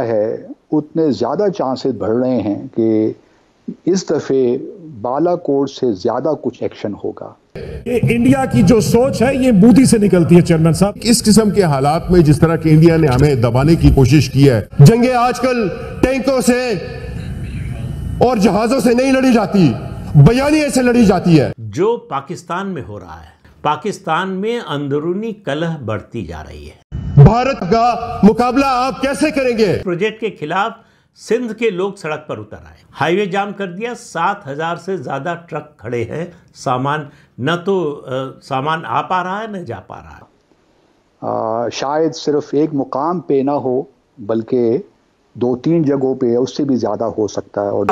है उतने ज़्यादा चांसेस बढ़ रहे हैं कि इस दफ़े बालाकोट से ज़्यादा कुछ एक्शन होगा। ये इंडिया की जो सोच है ये मोदी से निकलती है चेयरमैन साहब। इस किस्म के हालात में जिस तरह की इंडिया ने हमें दबाने की कोशिश की है, जंगे आजकल टैंकों से और जहाजों से नहीं लड़ी जाती, बयानिए से लड़ी जाती है। जो पाकिस्तान में हो रहा है, पाकिस्तान में अंदरूनी कलह बढ़ती जा रही है। भारत का मुकाबला आप कैसे करेंगे? प्रोजेक्ट के खिलाफ सिंध के लोग सड़क पर उतर आए, हाईवे जाम कर दिया, 7,000 से ज्यादा ट्रक खड़े हैं। सामान न तो सामान आ पा रहा है न जा पा रहा है। शायद सिर्फ एक मुकाम पे ना हो बल्कि 2-3 जगहों पे उससे भी ज्यादा हो सकता है। और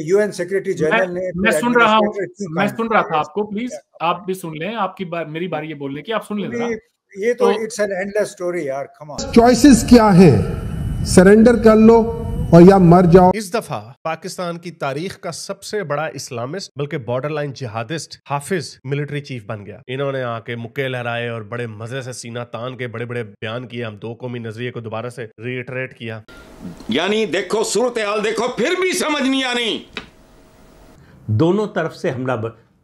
यूएन सेक्रेटरी जनरल ने मैं सुन रहा हूँ, मैं सुन रहा था आपको, प्लीज आप भी सुन लें। आपकी मेरी बारी है बोलने की, आप सुन लें। ये तो इट्स एन एंडलेस स्टोरी यार, कम ऑन। चॉइसेस क्या है? सरेंडर कर लो और या मर जाओ। इस दफा पाकिस्तान की तारीख का सबसे बड़ा इस्लामिस्ट बल्कि बॉर्डरलाइन जिहादिस्ट हाफिज मिलिट्री चीफ बन गया। इन्होंने आके मुक्के लहराए और बड़े मजे से सीना तान के बड़े बड़े बयान किए। हम दो कौमी नजरिए को दोबारा से रीइटरेट किया। यानी देखो सूरत हाल देखो, फिर भी समझ नहीं आनी। दोनों तरफ से हमला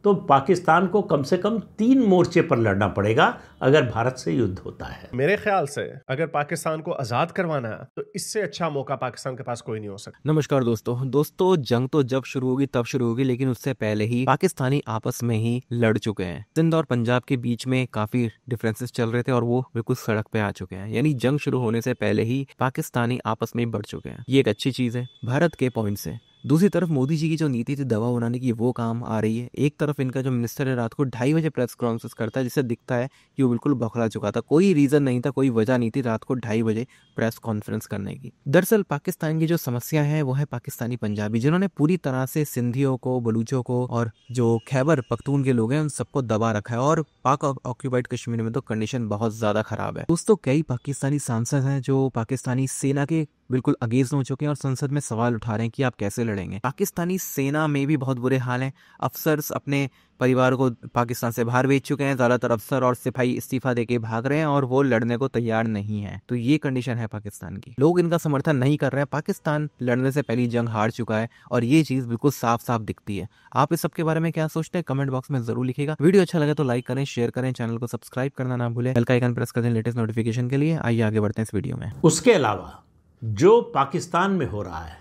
तो पाकिस्तान को कम से कम 3 मोर्चे पर लड़ना पड़ेगा अगर भारत से युद्ध होता है। मेरे ख्याल से अगर पाकिस्तान को आजाद करवाना है तो इससे अच्छा मौका पाकिस्तान के पास कोई नहीं हो सकता। नमस्कार दोस्तों, जंग तो जब शुरू होगी तब शुरू होगी, लेकिन उससे पहले ही पाकिस्तानी आपस में ही लड़ चुके हैं। सिंध और पंजाब के बीच में काफी डिफरेंसेस चल रहे थे और वो बिल्कुल सड़क पे आ चुके हैं। यानी जंग शुरू होने से पहले ही पाकिस्तानी आपस में बढ़ चुके हैं। ये एक अच्छी चीज है भारत के पॉइंट से। दूसरी तरफ मोदी जी की जो नीति थी दवा बनाने की, वो काम आ रही है। एक तरफ इनका जो मिनिस्टर है रात को 2:30 बजे प्रेस कॉन्फ्रेंस करता है, जिससे दिखता है कि वो बिल्कुल बौखला चुका था। कोई रीजन नहीं था, कोई वजह नहीं थी रात को 2:30 बजे प्रेस कॉन्फ्रेंस करने की। दरअसल पाकिस्तान की जो समस्या है वो है पाकिस्तानी पंजाबी, जिन्होंने पूरी तरह से सिंधियों को, बलूचों को और जो खैबर पख्तून के लोग हैं उन सबको दबा रखा है। और पाक ऑक्यूपाइड कश्मीर में तो कंडीशन बहुत ज्यादा खराब है। दोस्तों, कई पाकिस्तानी सांसद हैं जो पाकिस्तानी सेना के बिल्कुल अगेंस्ट हो चुके हैं और संसद में सवाल उठा रहे हैं कि आप कैसे लड़ेंगे। पाकिस्तानी सेना में भी बहुत बुरे हाल हैं। अफसर्स अपने परिवार को पाकिस्तान से बाहर भेज चुके हैं। ज्यादातर अफसर और सिपाही इस्तीफा देके भाग रहे हैं और वो लड़ने को तैयार नहीं है। तो ये कंडीशन है पाकिस्तान की। लोग इनका समर्थन नहीं कर रहे हैं। पाकिस्तान लड़ने से पहली जंग हार चुका है और ये चीज बिल्कुल साफ साफ दिखती है। आप इस सब के बारे में क्या सोचते हैं कमेंट बॉक्स में जरूर लिखिएगा। वीडियो अच्छा लगे तो लाइक करें, शेयर करें, चैनल को सब्सक्राइब करना ना भूलें, बेल का आइकन प्रेस कर दें लेटेस्ट नोटिफिकेशन के लिए। आइए आगे बढ़ते हैं इस वीडियो में। उसके अलावा जो पाकिस्तान में हो रहा है,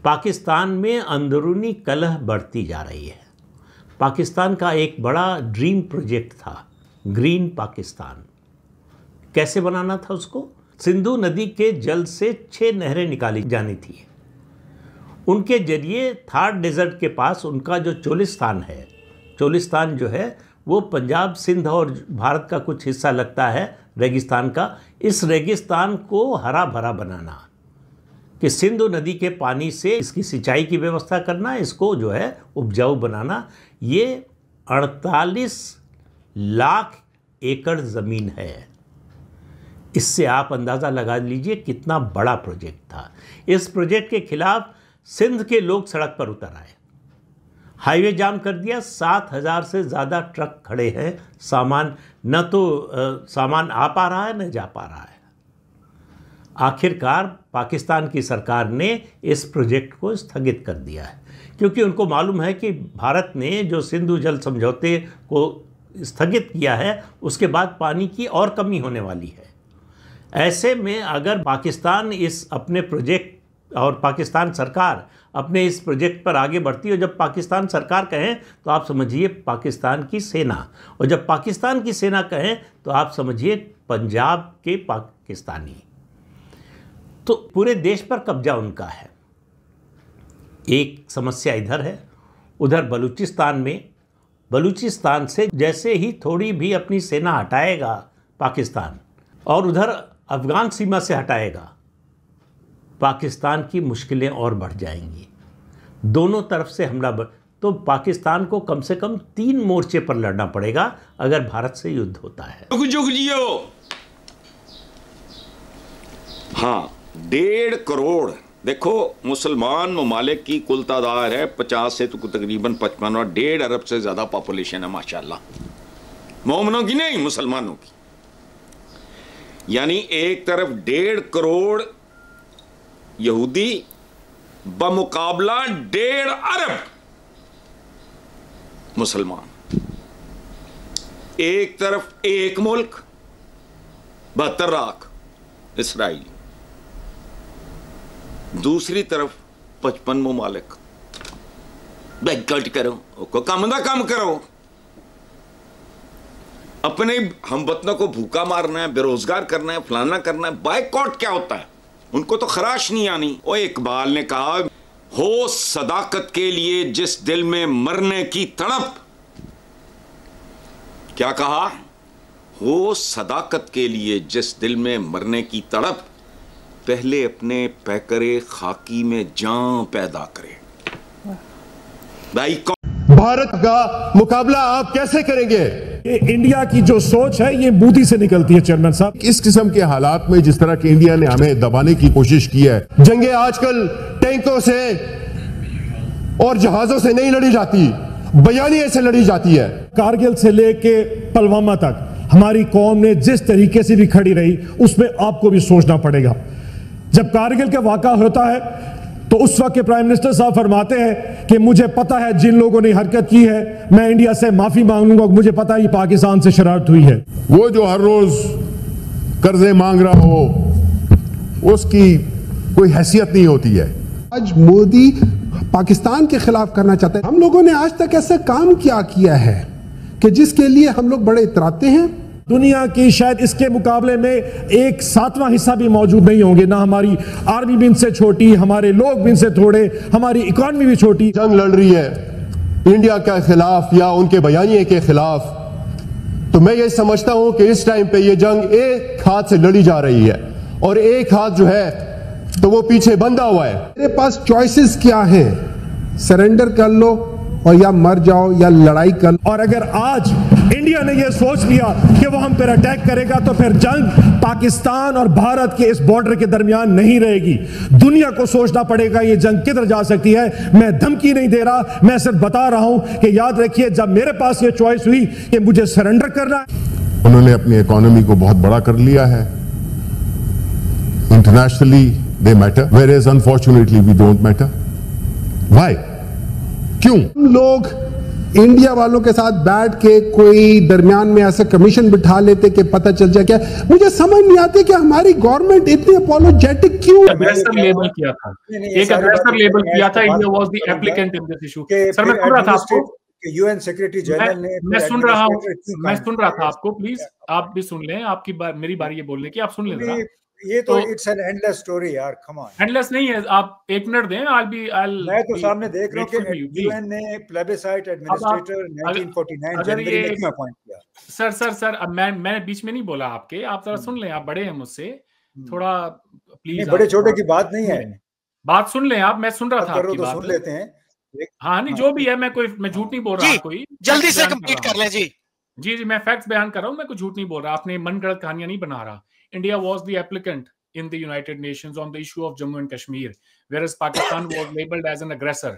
पाकिस्तान में अंदरूनी कलह बढ़ती जा रही है। पाकिस्तान का एक बड़ा ड्रीम प्रोजेक्ट था ग्रीन पाकिस्तान। कैसे बनाना था उसको? सिंधु नदी के जल से 6 नहरें निकाली जानी थी। उनके जरिए थार डेजर्ट के पास उनका जो चोलिस्तान है, चोलिस्तान जो है वो पंजाब, सिंध और भारत का कुछ हिस्सा लगता है रेगिस्तान का। इस रेगिस्तान को हरा भरा बनाना, कि सिंधु नदी के पानी से इसकी सिंचाई की व्यवस्था करना, इसको जो है उपजाऊ बनाना। ये 48 लाख एकड़ ज़मीन है। इससे आप अंदाज़ा लगा लीजिए कितना बड़ा प्रोजेक्ट था। इस प्रोजेक्ट के खिलाफ सिंध के लोग सड़क पर उतर आए, हाईवे जाम कर दिया, 7,000 से ज़्यादा ट्रक खड़े हैं। सामान न तो सामान आ पा रहा है न जा पा रहा है। आखिरकार पाकिस्तान की सरकार ने इस प्रोजेक्ट को स्थगित कर दिया है, क्योंकि उनको मालूम है कि भारत ने जो सिंधु जल समझौते को स्थगित किया है उसके बाद पानी की और कमी होने वाली है। ऐसे में अगर पाकिस्तान इस अपने प्रोजेक्ट और पाकिस्तान सरकार अपने इस प्रोजेक्ट पर आगे बढ़ती है, और जब पाकिस्तान सरकार कहें तो आप समझिए पाकिस्तान की सेना, और जब पाकिस्तान की सेना कहें तो आप समझिए पंजाब के पाकिस्तानी। तो पूरे देश पर कब्जा उनका है। एक समस्या इधर है, उधर बलूचिस्तान से जैसे ही थोड़ी भी अपनी सेना हटाएगा पाकिस्तान, और उधर अफगान सीमा से हटाएगा, पाकिस्तान की मुश्किलें और बढ़ जाएंगी। दोनों तरफ से हमला तो पाकिस्तान को कम से कम 3 मोर्चे पर लड़ना पड़ेगा अगर भारत से युद्ध होता है। हाँ, 1.5 करोड़, देखो मुसलमान ममालिक की कुल तादाद है 50 से तो तकरीबन 55 और 1.5 अरब से ज़्यादा पॉपुलेशन है माशाल्लाह। मोमिनों की नहीं, मुसलमानों की। यानी एक तरफ 1.5 करोड़ यहूदी बमुकाबला 1.5 अरब मुसलमान। एक तरफ एक मुल्क 72 लाख इसराइल, दूसरी तरफ 55 मुमालिक। बैकआउट करो, कम ना कम करो। अपने हमवतनों को भूखा मारना है, बेरोजगार करना है, फलाना करना है। बाइकआउट क्या होता है? उनको तो खराश नहीं आनी। ओ इकबाल ने कहा, हो सदाकत के लिए जिस दिल में मरने की तड़प। क्या कहा? हो सदाकत के लिए जिस दिल में मरने की तड़प, पहले अपने पैकरे खाकी में जान पैदा करे। भाई भारत का मुकाबला आप कैसे करेंगे? ये इंडिया की जो सोच है ये बूटी से निकलती है चेयरमैन साहब। इस किस्म के हालात में जिस तरह की इंडिया ने हमें दबाने की कोशिश की है, जंगें आजकल टैंकों से और जहाजों से नहीं लड़ी जाती, बयानिए से लड़ी जाती है। कारगिल से लेके पुलवामा तक हमारी कौम ने जिस तरीके से भी खड़ी रही, उसमें आपको भी सोचना पड़ेगा। जब कारगिल का वाक़ा होता है तो उस वक्त के प्राइम मिनिस्टर साहब फरमाते हैं कि मुझे पता है जिन लोगों ने हरकत की है, मैं इंडिया से माफी मांग लूंगा, मुझे पता है ये पाकिस्तान से शरारत हुई है। वो जो हर रोज कर्जे मांग रहा हो, उसकी कोई हैसियत नहीं होती है। आज मोदी पाकिस्तान के खिलाफ करना चाहते हैं। हम लोगों ने आज तक ऐसा काम क्या किया है कि जिसके लिए हम लोग बड़े इतराते हैं? दुनिया की शायद इसके मुकाबले में 1/7वां हिस्सा भी मौजूद नहीं होंगे। ना हमारी आर्मी भी इनसे छोटी, हमारे लोग भी इनसे थोड़े, हमारी इकॉनमी भी छोटी। जंग लड़ रही है इंडिया के खिलाफ या उनके बयानिए के खिलाफ, तो मैं ये समझता हूं कि इस टाइम पे ये जंग एक हाथ से लड़ी जा रही है और एक हाथ जो है तो वो पीछे बंधा हुआ है। मेरे पास चॉइसेस क्या हैं? सरेंडर कर लो और या मर जाओ या लड़ाई कर। और अगर आज इंडिया ने यह सोच लिया कि वो हम पर अटैक करेगा तो फिर जंग पाकिस्तान और भारत के इस बॉर्डर के दरमियान नहीं रहेगी। दुनिया को सोचना पड़ेगा ये जंग किधर जा सकती है। मैं धमकी नहीं दे रहा, मैं सिर्फ बता रहा हूं कि याद रखिए जब मेरे पास ये चॉइस हुई कि मुझे सरेंडर करना है। उन्होंने अपनी इकोनॉमी को बहुत बड़ा कर लिया है। Internationally they matter, whereas unfortunately we don't matter. Why? क्यों? हम लोग इंडिया वालों के साथ बैठ के कोई दरमियान में ऐसा कमीशन बिठा लेते कि पता चल जाए क्या। मुझे समझ नहीं आती कि हमारी गवर्नमेंट इतनी अपोलोजेटिक क्यों। अग्रेसर लेबल किया था, एक अग्रेसर लेबल किया था। India was the applicant in this issue. Sir मैं सुन रहा था आपको, यूएन सेक्रेटरी जनरल ने, मैं सुन रहा था आपको। प्लीज आप भी सुन लें, आपकी मेरी बारी ये बोलने की, आप सुन लें। ये तो इट्स एन एंडलेस स्टोरी यार, कम ऑन। एंडलेस नहीं है, आप एक मिनट दें। मैं तो सामने देख रहा हूं कि यूएन ने प्लेबिसाइट एडमिनिस्ट्रेटर 1949 जनवरी में क्यों अपॉइंट किया। सर अब मैं बीच में नहीं बोला आपके, आप जरा सुन लें। आप बड़े हैं मुझसे, थोड़ा प्लीज। बड़े छोटे की बात नहीं है, बात सुन लें आप। मैं सुन रहा था आपकी बात, सुन लेते हैं। हाँ नहीं, जो भी है, मैं झूठ नहीं बोल रहा। कोई जल्दी से कंप्लीट कर लें जी। जी मैं फैक्ट्स बयान कर रहा हूँ, मैं कुछ झूठ नहीं बोल रहा। आपने मनगढ़ंत कहानियां नहीं बना रहा। India was the applicant in the United Nations on the issue of Jammu and Kashmir, whereas Pakistan was labeled as an aggressor.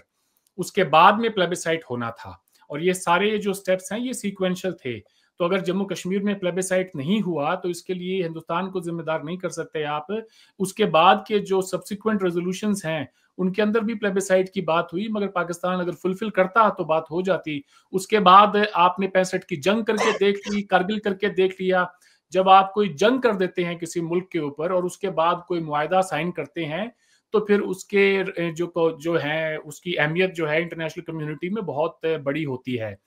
उसके बाद में प्लेबिसाइट होना था और ये सारे जो स्टेप्स हैं ये सीक्वेंशियल थे। तो अगर जम्मू कश्मीर में प्लेबिसाइट नहीं हुआ तो इसके लिए हिंदुस्तान को जिम्मेदार नहीं कर सकते आप। उसके बाद के जो सब्सिक्वेंट रेजोल्यूशंस हैं उनके अंदर भी प्लेबिसाइट की बात हुई, मगर पाकिस्तान अगर फुलफिल करता तो बात हो जाती। उसके बाद आपने 65 की जंग करके देख ली, कारगिल करके देख लिया। जब आप कोई जंग कर देते हैं किसी मुल्क के ऊपर और उसके बाद कोई मुआहदा साइन करते हैं तो फिर उसके जो है उसकी अहमियत जो है इंटरनेशनल कम्युनिटी में बहुत बड़ी होती है।